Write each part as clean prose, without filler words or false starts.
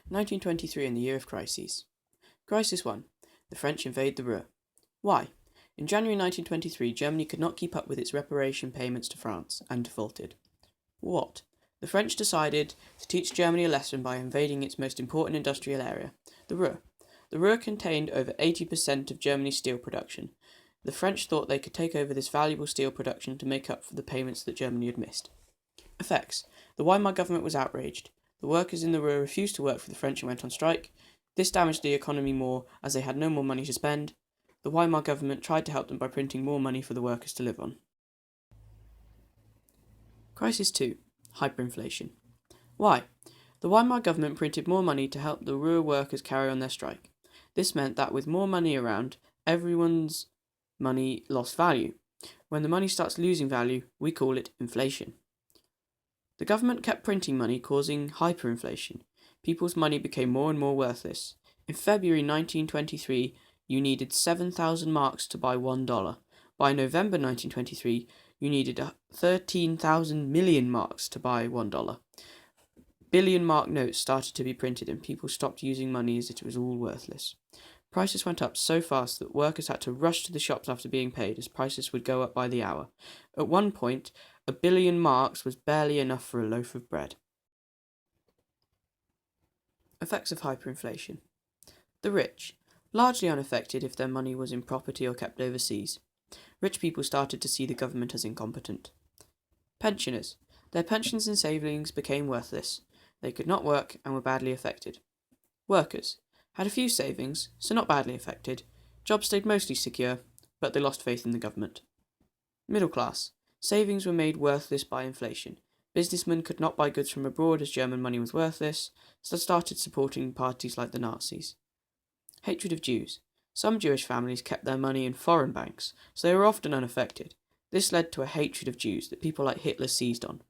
1923 and the Year of Crises. Crisis 1. The French invade the Ruhr. Why? In January 1923, Germany could not keep up with its reparation payments to France and defaulted. What? The French decided to teach Germany a lesson by invading its most important industrial area, the Ruhr. The Ruhr contained over 80% of Germany's steel production. The French thought they could take over this valuable steel production to make up for the payments that Germany had missed. Effects. The Weimar government was outraged. The workers in the Ruhr refused to work for the French and went on strike. This damaged the economy more as they had no more money to spend. The Weimar government tried to help them by printing more money for the workers to live on. Crisis 2. Hyperinflation. Why? The Weimar government printed more money to help the Ruhr workers carry on their strike. This meant that with more money around, everyone's money lost value. When the money starts losing value, we call it inflation. The government kept printing money, causing hyperinflation. People's money became more and more worthless. In February 1923, you needed 7,000 marks to buy $1. By November 1923, you needed 13,000 million marks to buy $1. Billion mark notes started to be printed and people stopped using money as it was all worthless. Prices went up so fast that workers had to rush to the shops after being paid, as prices would go up by the hour. At one point, 1 billion marks was barely enough for a loaf of bread. Effects of hyperinflation. The rich, largely unaffected if their money was in property or kept overseas. Rich people started to see the government as incompetent. Pensioners. Their pensions and savings became worthless. They could not work and were badly affected. Workers. Had a few savings, so not badly affected. Jobs stayed mostly secure, but they lost faith in the government. Middle class. Savings were made worthless by inflation. Businessmen could not buy goods from abroad as German money was worthless, so started supporting parties like the Nazis. Hatred of Jews. Some Jewish families kept their money in foreign banks, so they were often unaffected. This led to a hatred of Jews that people like Hitler seized on.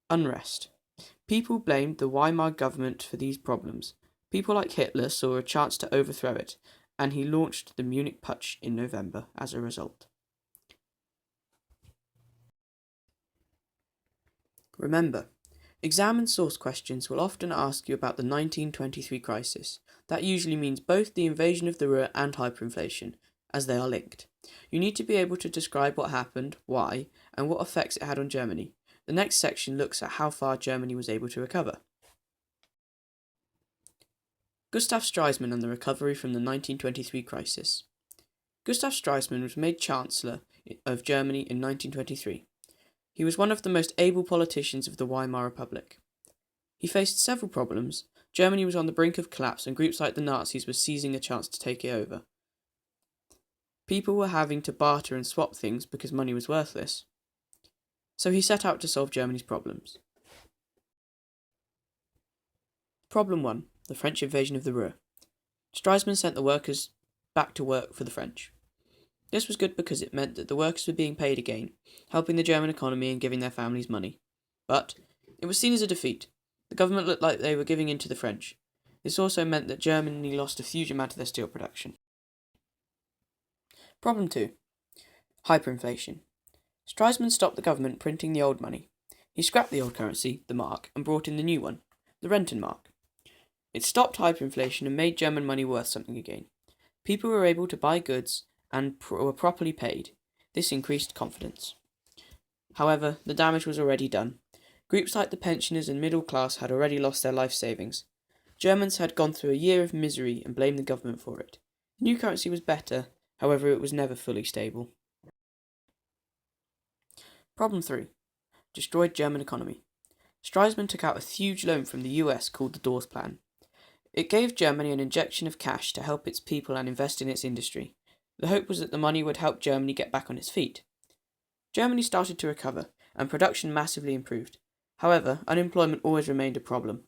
Unrest. People blamed the Weimar government for these problems. People like Hitler saw a chance to overthrow it, and he launched the Munich Putsch in November as a result. Remember, exam and source questions will often ask you about the 1923 crisis. That usually means both the invasion of the Ruhr and hyperinflation, as they are linked. You need to be able to describe what happened, why, and what effects it had on Germany. The next section looks at how far Germany was able to recover. Gustav Stresemann and the recovery from the 1923 crisis. Gustav Stresemann was made Chancellor of Germany in 1923. He was one of the most able politicians of the Weimar Republic. He faced several problems. Germany was on the brink of collapse and groups like the Nazis were seizing a chance to take it over. People were having to barter and swap things because money was worthless. So he set out to solve Germany's problems. Problem 1. The French invasion of the Ruhr. Stresemann sent the workers back to work for the French. This was good because it meant that the workers were being paid again, helping the German economy and giving their families money. But it was seen as a defeat. The government looked like they were giving in to the French. This also meant that Germany lost a huge amount of their steel production. Problem 2. Hyperinflation. Stresemann stopped the government printing the old money. He scrapped the old currency, the mark, and brought in the new one, the Rentenmark. It stopped hyperinflation and made German money worth something again. People were able to buy goods and were properly paid. This increased confidence. However, the damage was already done. Groups like the pensioners and middle class had already lost their life savings. Germans had gone through a year of misery and blamed the government for it. The new currency was better, however it was never fully stable. Problem 3. Destroyed German economy. Stresemann took out a huge loan from the US called the Dawes Plan. It gave Germany an injection of cash to help its people and invest in its industry. The hope was that the money would help Germany get back on its feet. Germany started to recover, and production massively improved. However, unemployment always remained a problem.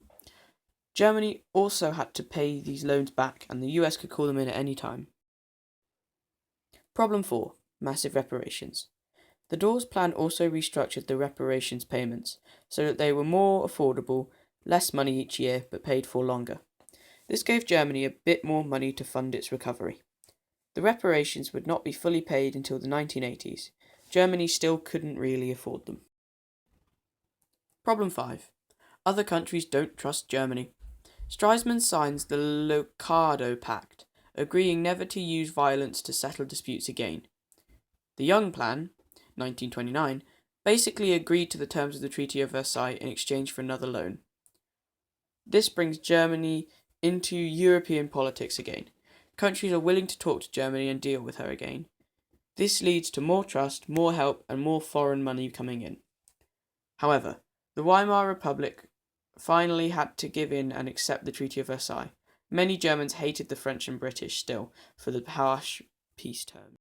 Germany also had to pay these loans back, and the US could call them in at any time. Problem 4. Massive reparations. The Dawes Plan also restructured the reparations payments so that they were more affordable, less money each year, but paid for longer. This gave Germany a bit more money to fund its recovery. The reparations would not be fully paid until the 1980s. Germany still couldn't really afford them. Problem 5. Other countries don't trust Germany. Stresemann signs the Locarno Pact, agreeing never to use violence to settle disputes again. The Young Plan, 1929, basically agreed to the terms of the Treaty of Versailles in exchange for another loan. This brings Germany into European politics again. Countries are willing to talk to Germany and deal with her again. This leads to more trust, more help, and more foreign money coming in. However, the Weimar Republic finally had to give in and accept the Treaty of Versailles. Many Germans hated the French and British still for the harsh peace terms.